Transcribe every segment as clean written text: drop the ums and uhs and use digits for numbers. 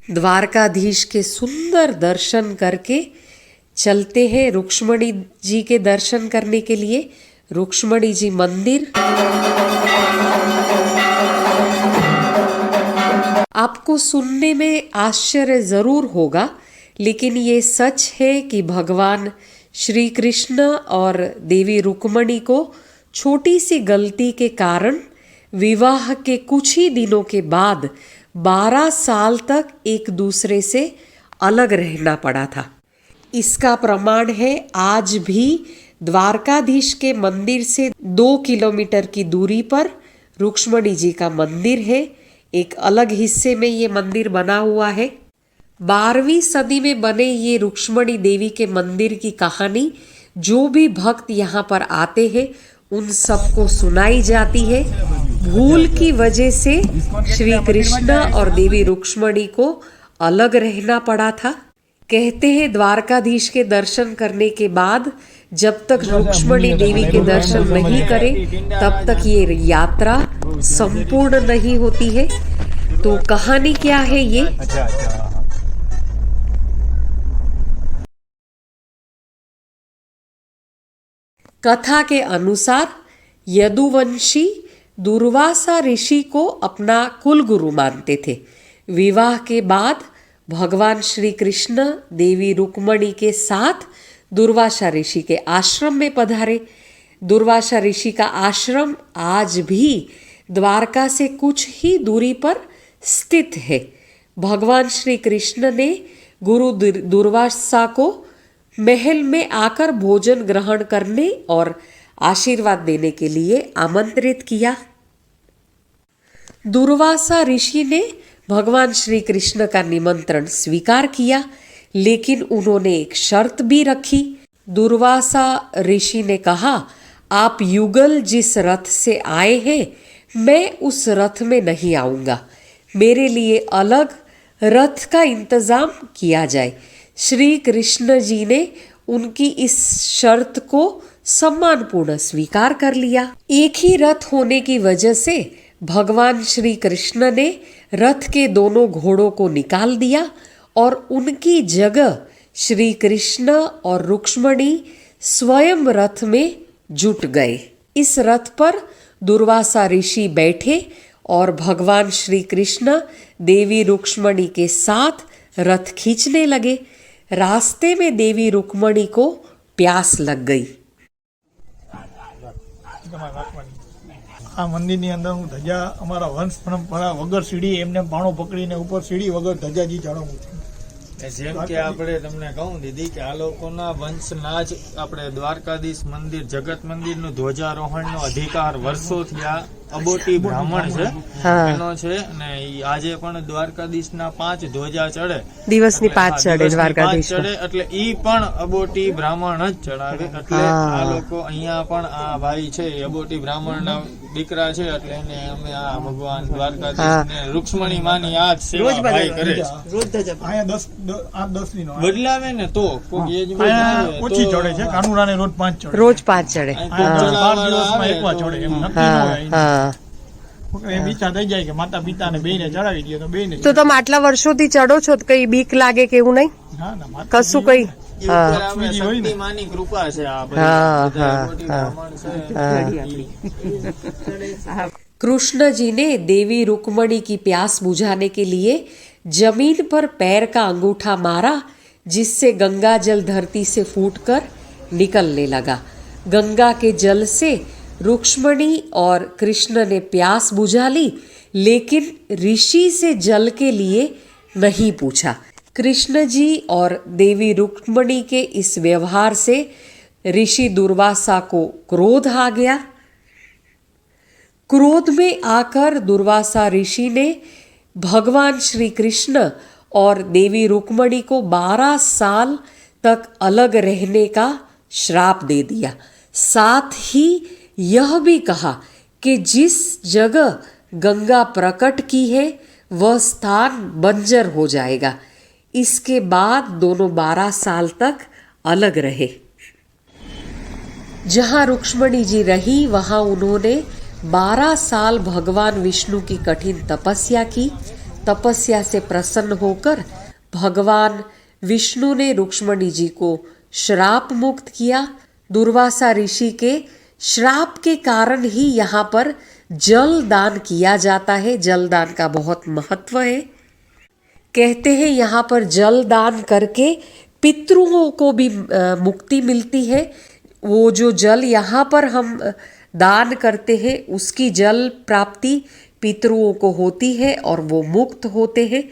द्वारकाधीश के सुंदर दर्शन करके चलते हैं रुक्ष्मणी जी के दर्शन करने के लिए। रुक्ष्मणी जी मंदिर। आपको सुनने में आश्चर्य जरूर होगा, लेकिन ये सच है कि भगवान श्री कृष्ण और देवी रुक्मणी को छोटी सी गलती के कारण विवाह के कुछ ही दिनों के बाद 12 साल तक एक दूसरे से अलग रहना पड़ा था। इसका प्रमाण है आज भी द्वारकाधीश के मंदिर से 2 किलोमीटर की दूरी पर रुक्ष्मणी जी का मंदिर है। एक अलग हिस्से में ये मंदिर बना हुआ है। 12वीं सदी में बने ये रुक्ष्मणी देवी के मंदिर की कहानी जो भी भक्त यहाँ पर आते हैं उन सबको सुनाई जाती है। भूल की वजह से श्री कृष्ण और देवी रुक्ष्मणी को अलग रहना पड़ा था। कहते हैं द्वारकाधीश के दर्शन करने के बाद जब तक रुक्ष्मणी देवी के दर्शन नहीं करें तब तक ये यात्रा संपूर्ण नहीं होती है। तो कहानी क्या है ये? कथा के अनुसार यदुवंशी दुर्वासा ऋषि को अपना कुलगुरु मानते थे। विवाह के बाद भगवान श्री कृष्ण देवी रुक्मणी के साथ दुर्वासा ऋषि के आश्रम में पधारे। दुर्वासा ऋषि का आश्रम आज भी द्वारका से कुछ ही दूरी पर स्थित है। भगवान श्री कृष्ण ने गुरु दुर्वासा को महल में आकर भोजन ग्रहण करने और आशीर्वाद देने के लिए आमंत्रित किया। दुर्वासा ऋषि ने भगवान श्री कृष्ण का निमंत्रण स्वीकार किया, लेकिन उन्होंने एक शर्त भी रखी। दुर्वासा ऋषि ने कहा, आप युगल जिस रथ से आए हैं मैं उस रथ में नहीं आऊंगा, मेरे लिए अलग रथ का इंतजाम किया जाए। श्री कृष्ण जी ने उनकी इस शर्त को सम्मानपूर्ण स्वीकार कर लिया। एक ही रथ होने की वजह से भगवान श्री कृष्ण ने रथ के दोनों घोड़ों को निकाल दिया और उनकी जगह श्री कृष्ण और रुक्ष्मणी स्वयं रथ में जुट गए। इस रथ पर दुर्वासा ऋषि बैठे और भगवान श्री कृष्ण देवी रुक्ष्मणी के साथ रथ खींचने लगे। रास्ते में देवी रुक्मणी को प्यास लग गई। आ मंदिर अंदर हूँ धजा अमरा वंश परंपरा वगर सीढ़ी एमने बाणो पकड़ीने ऊपर सीढ़ी वगर धजाजी चढ़ावू छे। જેમ કે આપણે તમને કહું દીદી કે આ લોકોના વંશના જ આપણે દ્વારકાધીશ મંદિર જગત મંદિરનું ધ્વજારોહણનો અધિકાર વર્ષોથી આ અબોટી બ્રાહ્મણ છે એનો છે અને આજે પણ દ્વારકાધીશના 5 ધ્વજા ચડે દિવસની 5 ચડે દ્વારકાધીશ ચડે એટલે ઈ પણ અબોટી બ્રાહ્મણ જ ચડાવે એટલે આ લોકો અહીંયા પણ આ ભાઈ છે અબોટી બ્રાહ્મણના દીકરા છે એટલે એને અમે આ ભગવાન દ્વારકાધીશને રૂક્ષ્મણી માની આ સેવા ભાઈ કરે છે રોજ ધજા આયા 10 ની બદલાવે ને તો કોઈ એજ ઓછી ચડે છે કાનુડાને રોજ 5 ચડે રોજ 5 ચડે 12 દિવસમાં એકવાર ચડે એમ નક્કી ન હોય। એમ ઈચ્છા થઈ જાય કે માતા પિતાને બેયને ચડાવી દે તો બેયને તો તમે આટલા વર્ષોથી ચડો છો તો કઈ બીક લાગે કે એવું નહીં? ના ના માતા કશું કઈ શક્તિમાની કૃપા છે આ कृष्ण जी ने देवी रुक्मणी की प्यास बुझाने के लिए जमीन पर पैर का अंगूठा मारा, जिससे गंगा जल धरती से फूटकर निकलने लगा। गंगा के जल से रुक्मणी और कृष्ण ने प्यास बुझा ली, लेकिन ऋषि से जल के लिए नहीं पूछा। कृष्ण जी और देवी रुक्मणी के इस व्यवहार से ऋषि दुर्वासा को क्रोध आ गया। क्रोध में आकर दुर्वासा ऋषि ने भगवान श्री कृष्ण और देवी रुक्मणी को 12 साल तक अलग रहने का श्राप दे दिया। साथ ही यह भी कहा कि जिस जगह गंगा प्रकट की है वह स्थान बंजर हो जाएगा। इसके बाद दोनों 12 साल तक अलग रहे। जहाँ रुक्मणी जी रही वहाँ उन्होंने 12 साल भगवान विष्णु की कठिन तपस्या की। तपस्या से प्रसन्न होकर भगवान विष्णु ने रुक्मणी जी को श्राप मुक्त किया। दुर्वासा ऋषि के श्राप के कारण ही यहाँ पर जल दान किया जाता है। जल दान का बहुत महत्व है। कहते हैं यहाँ पर जल दान करके पितरों को भी मुक्ति मिलती है। वो जो जल यहाँ पर हम दान करते हैं उसकी जल प्राप्ति पितरों को होती है और वो मुक्त होते हैं।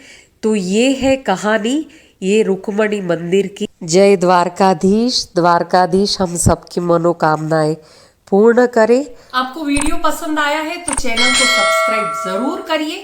तो ये है कहानी ये रुक्मणी मंदिर की। जय द्वारकाधीश। द्वारकाधीश हम सबकी मनोकामनाएं पूर्ण करे। आपको वीडियो पसंद आया है तो चैनल को सब्सक्राइब जरूर करिए